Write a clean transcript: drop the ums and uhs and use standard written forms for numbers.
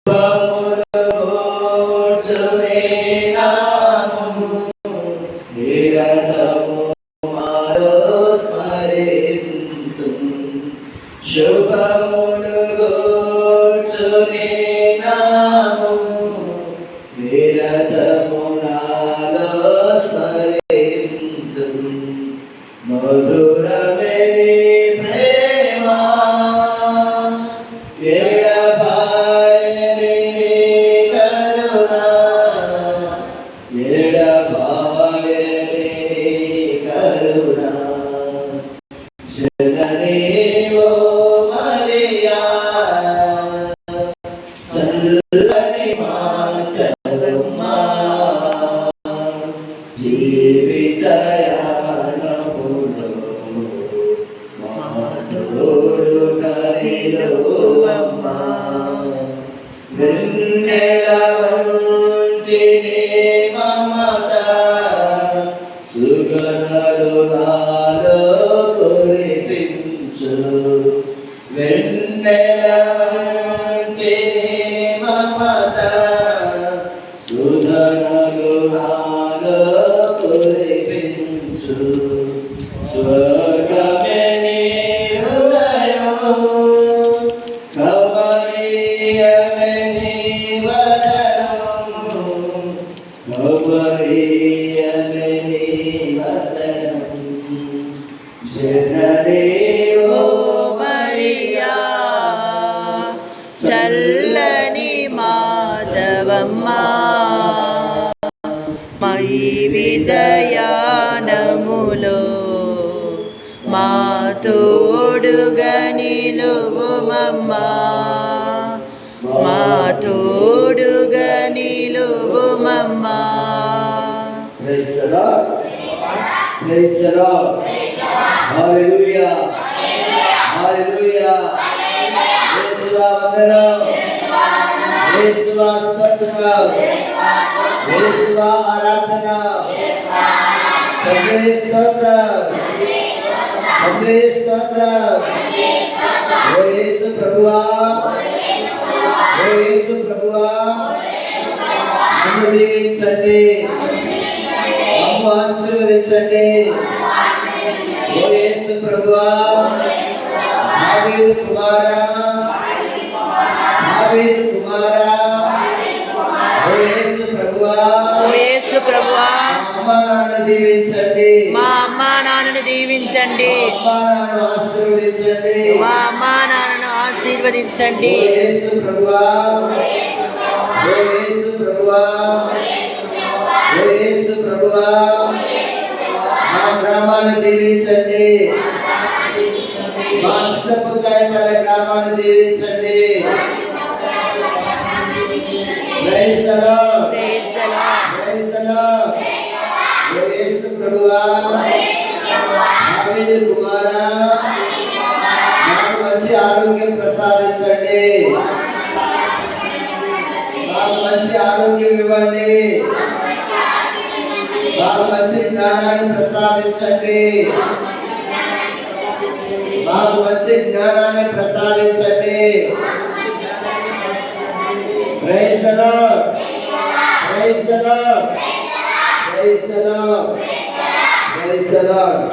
శుభములు గూర్చునే నాము నిరతము నాలో స్మరింతు మధురమే ప్రేమ ఎడబాయని కరుణ ఎడబాయని కరుణ జననీ చల్లని మాతరమ్మా జీవితయానములో మాతోడుగా నిలువమ్మా వెన్నెల వంటి మమత సుగనలు నాలో కురిపించు వెన్నెల సుధనలు నాలో కురిపించు స్వర్గమే నీ హృదయం కమనీయమే నీ వదనం కమనీయమే నీ వదనం జననీ ఓ మరియా చల్లని మాధవమ్మా మై విదయానములో మా తోడుగా నిలువుమమ్మా మా తోడుగా నిలువుమమ్మా. Praise the Lord. Praise the Lord. Hallelujah. Hallelujah. యేసువా వందనం. యేసువా స్తోత్రం. యేసువా ఆరాధన. తండ్రి స్తోత్రం. తండ్రి స్తోత్రం. ఓ యేసు ప్రభువా, ఓ యేసు ప్రభువా, నన్ను దీవించండి, నన్ను ఆశీర్వదించండి. ఓ యేసు ప్రభువా, దావీదు కుమారా, దావీదు కుమారా, ఓ యేసు ప్రభువా, ఓ యేసు ప్రభువా, మా అమ్మ నాన్నను దీవించండి, మా అమ్మ నాన్నను దీవించండి, మా అమ్మ నాన్నను ఆశీర్వదించండి, మా అమ్మ నాన్నను ఆశీర్వదించండి. ఓ యేసు ప్రభువా, ఓ యేసు ప్రభువా, ఓ యేసు ప్రభువా, మా గ్రామాన్ని దీవించండి, మా చిత్తపుత్తాయిపల్లె గ్రామాన్ని దీవించండి. Praise the lord, praise the lord, praise the lord. ఓ యేసు ప్రభువా, దావీదు కుమారా, నాకు మంచి ఆరోగ్యం ప్రసాదించండి, నాకు మంచి ఆరోగ్యం ఇవ్వండి, నాకు మంచి జ్ఞానాన్ని ప్రసాదించండి, నాకు మంచి జ్ఞానాన్ని ప్రసాదించండి. Praise the lord, praise the lord, praise the lord, praise the lord.